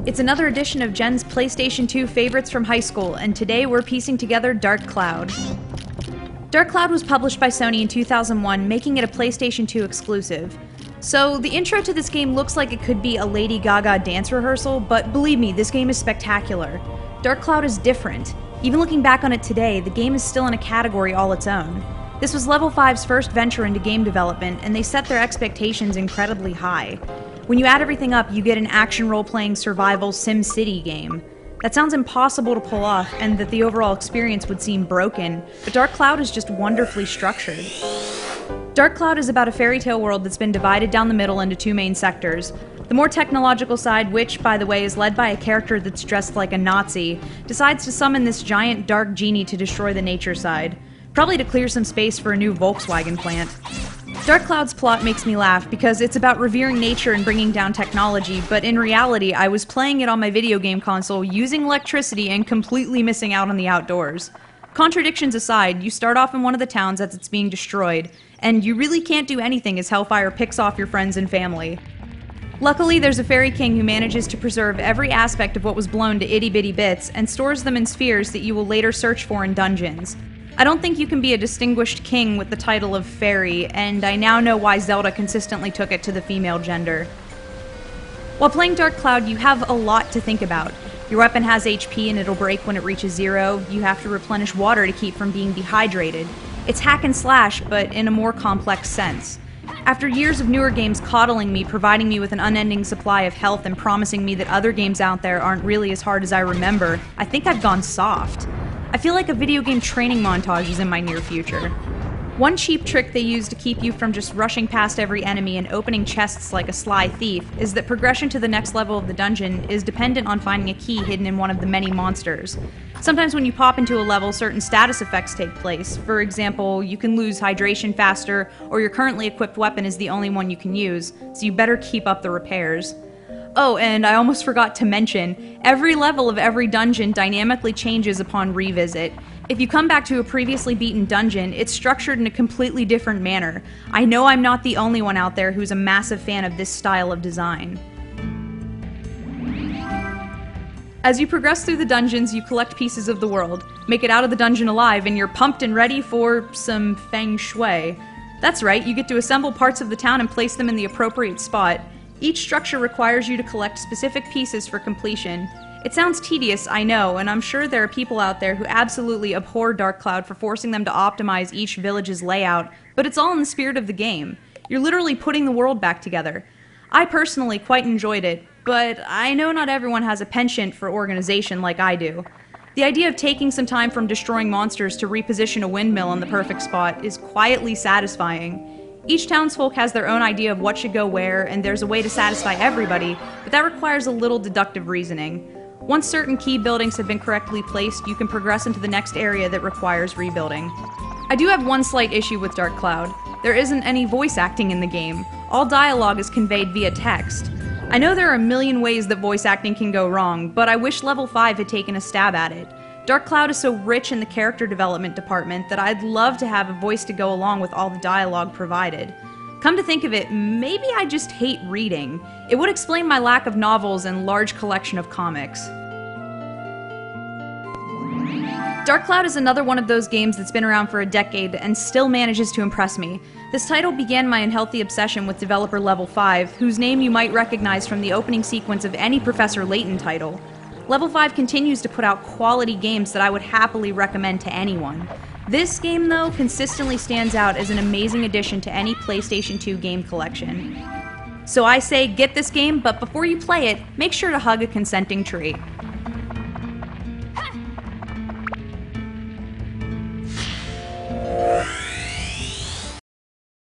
It's another edition of Jen's PlayStation 2 favorites from high school, and today we're piecing together Dark Cloud. Dark Cloud was published by Sony in 2001, making it a PlayStation 2 exclusive. So, the intro to this game looks like it could be a Lady Gaga dance rehearsal, but believe me, this game is spectacular. Dark Cloud is different. Even looking back on it today, the game is still in a category all its own. This was Level 5's first venture into game development, and they set their expectations incredibly high. When you add everything up, you get an action role-playing survival SimCity game. That sounds impossible to pull off, and that the overall experience would seem broken, but Dark Cloud is just wonderfully structured. Dark Cloud is about a fairy tale world that's been divided down the middle into two main sectors. The more technological side, which, by the way, is led by a character that's dressed like a Nazi, decides to summon this giant dark genie to destroy the nature side. Probably to clear some space for a new Volkswagen plant. Dark Cloud's plot makes me laugh because it's about revering nature and bringing down technology, but in reality, I was playing it on my video game console using electricity and completely missing out on the outdoors. Contradictions aside, you start off in one of the towns as it's being destroyed, and you really can't do anything as Hellfire picks off your friends and family. Luckily, there's a fairy king who manages to preserve every aspect of what was blown to itty-bitty bits and stores them in spheres that you will later search for in dungeons. I don't think you can be a distinguished king with the title of fairy, and I now know why Zelda consistently took it to the female gender. While playing Dark Cloud, you have a lot to think about. Your weapon has HP and it'll break when it reaches 0, you have to replenish water to keep from being dehydrated. It's hack and slash, but in a more complex sense. After years of newer games coddling me, providing me with an unending supply of health and promising me that other games out there aren't really as hard as I remember, I think I've gone soft. I feel like a video game training montage is in my near future. One cheap trick they use to keep you from just rushing past every enemy and opening chests like a sly thief is that progression to the next level of the dungeon is dependent on finding a key hidden in one of the many monsters. Sometimes when you pop into a level, certain status effects take place. For example, you can lose hydration faster, or your currently equipped weapon is the only one you can use, so you better keep up the repairs. Oh, and I almost forgot to mention, every level of every dungeon dynamically changes upon revisit. If you come back to a previously beaten dungeon, it's structured in a completely different manner. I know I'm not the only one out there who's a massive fan of this style of design. As you progress through the dungeons, you collect pieces of the world, make it out of the dungeon alive, and you're pumped and ready for some feng shui. That's right, you get to assemble parts of the town and place them in the appropriate spot. Each structure requires you to collect specific pieces for completion. It sounds tedious, I know, and I'm sure there are people out there who absolutely abhor Dark Cloud for forcing them to optimize each village's layout, but it's all in the spirit of the game. You're literally putting the world back together. I personally quite enjoyed it, but I know not everyone has a penchant for organization like I do. The idea of taking some time from destroying monsters to reposition a windmill in the perfect spot is quietly satisfying. Each townsfolk has their own idea of what should go where, and there's a way to satisfy everybody, but that requires a little deductive reasoning. Once certain key buildings have been correctly placed, you can progress into the next area that requires rebuilding. I do have one slight issue with Dark Cloud. There isn't any voice acting in the game. All dialogue is conveyed via text. I know there are a million ways that voice acting can go wrong, but I wish Level 5 had taken a stab at it. Dark Cloud is so rich in the character development department that I'd love to have a voice to go along with all the dialogue provided. Come to think of it, maybe I just hate reading. It would explain my lack of novels and large collection of comics. Dark Cloud is another one of those games that's been around for a decade and still manages to impress me. This title began my unhealthy obsession with developer Level 5, whose name you might recognize from the opening sequence of any Professor Layton title. Level 5 continues to put out quality games that I would happily recommend to anyone. This game, though, consistently stands out as an amazing addition to any PlayStation 2 game collection. So I say get this game, but before you play it, make sure to hug a consenting tree.